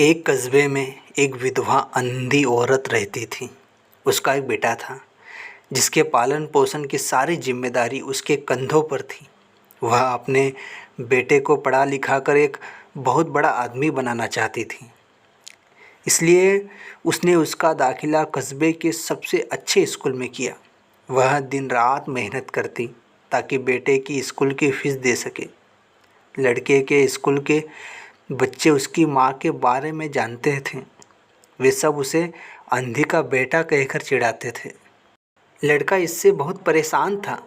एक कस्बे में एक विधवा अंधी औरत रहती थी। उसका एक बेटा था जिसके पालन पोषण की सारी जिम्मेदारी उसके कंधों पर थी। वह अपने बेटे को पढ़ा लिखा कर एक बहुत बड़ा आदमी बनाना चाहती थी। इसलिए उसने उसका दाखिला कस्बे के सबसे अच्छे स्कूल में किया। वह दिन रात मेहनत करती ताकि बेटे की स्कूल की फीस दे सके। लड़के के स्कूल के बच्चे उसकी माँ के बारे में जानते थे। वे सब उसे अंधी का बेटा कहकर चिढ़ाते थे। लड़का इससे बहुत परेशान था।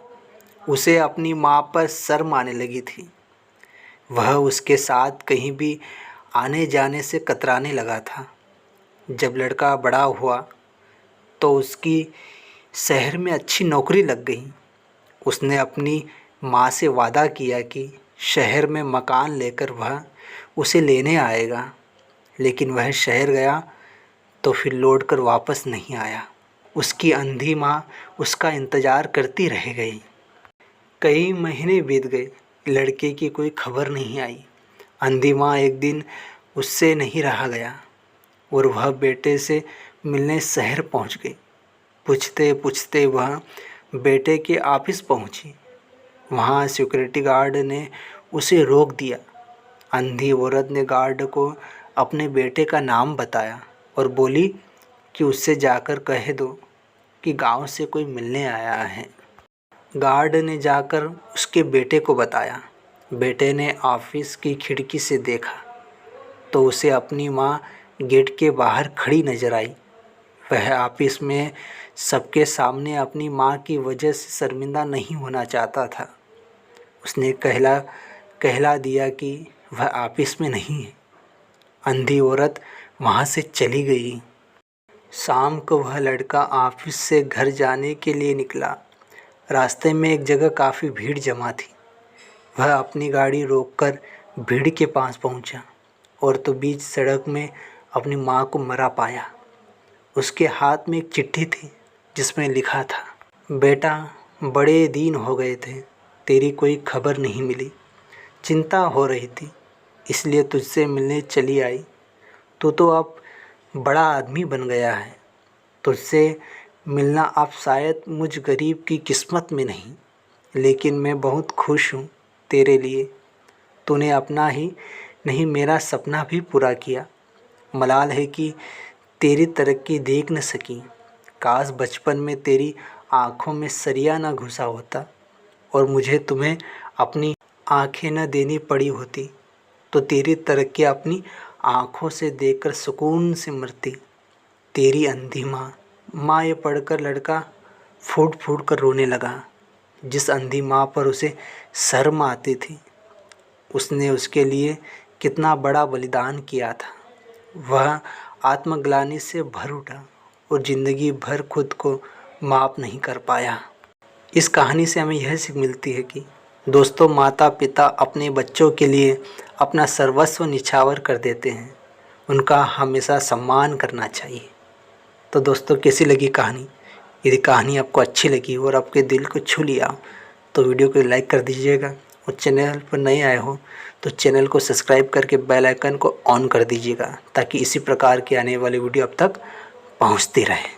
उसे अपनी माँ पर शर्म आने लगी थी। वह उसके साथ कहीं भी आने जाने से कतराने लगा था। जब लड़का बड़ा हुआ तो उसकी शहर में अच्छी नौकरी लग गई। उसने अपनी माँ से वादा किया कि शहर में मकान लेकर वह उसे लेने आएगा, लेकिन वह शहर गया तो फिर लौटकर वापस नहीं आया। उसकी अंधी माँ उसका इंतज़ार करती रह गई। कई महीने बीत गए, लड़के की कोई खबर नहीं आई। अंधी माँ एक दिन उससे नहीं रहा गया और वह बेटे से मिलने शहर पहुंच गई। पूछते पूछते वह बेटे के ऑफिस पहुंची। वहां सिक्योरिटी गार्ड ने उसे रोक दिया। अंधी औरत ने गार्ड को अपने बेटे का नाम बताया और बोली कि उससे जाकर कह दो कि गांव से कोई मिलने आया है। गार्ड ने जाकर उसके बेटे को बताया। बेटे ने ऑफिस की खिड़की से देखा तो उसे अपनी माँ गेट के बाहर खड़ी नजर आई। वह ऑफिस में सबके सामने अपनी माँ की वजह से शर्मिंदा नहीं होना चाहता था। उसने कहला दिया कि वह ऑफिस में नहीं है। अंधी औरत वहाँ से चली गई। शाम को वह लड़का ऑफिस से घर जाने के लिए निकला। रास्ते में एक जगह काफ़ी भीड़ जमा थी। वह अपनी गाड़ी रोककर भीड़ के पास पहुँचा और तो बीच सड़क में अपनी माँ को मरा पाया। उसके हाथ में एक चिट्ठी थी जिसमें लिखा था, बेटा बड़े दिन हो गए थे, तेरी कोई खबर नहीं मिली। चिंता हो रही थी इसलिए तुझसे मिलने चली आई। तू तो अब बड़ा आदमी बन गया है। तुझसे मिलना अब शायद मुझ गरीब की किस्मत में नहीं, लेकिन मैं बहुत खुश हूँ तेरे लिए। तूने अपना ही नहीं मेरा सपना भी पूरा किया। मलाल है कि तेरी तरक्की देख न सकी। काश बचपन में तेरी आँखों में सरिया न घुसा होता और मुझे तुम्हें अपनी आँखें न देनी पड़ी होती तो तेरी तरक्की अपनी आँखों से देखकर सुकून से मरती। तेरी अंधी माँ। ये पढ़कर लड़का फूट फूट कर रोने लगा। जिस अंधी माँ पर उसे शर्म आती थी, उसने उसके लिए कितना बड़ा बलिदान किया था। वह आत्मग्लानि से भर उठा और ज़िंदगी भर खुद को माफ़ नहीं कर पाया। इस कहानी से हमें यह सीख मिलती है कि दोस्तों, माता पिता अपने बच्चों के लिए अपना सर्वस्व निछावर कर देते हैं। उनका हमेशा सम्मान करना चाहिए। तो दोस्तों, कैसी लगी कहानी? यदि कहानी आपको अच्छी लगी और आपके दिल को छू लिया तो वीडियो को लाइक कर दीजिएगा और चैनल पर नए आए हो तो चैनल को सब्सक्राइब करके बेल आइकन को ऑन कर दीजिएगा ताकि इसी प्रकार की आने वाली वीडियो अब तक पहुंचती रहे।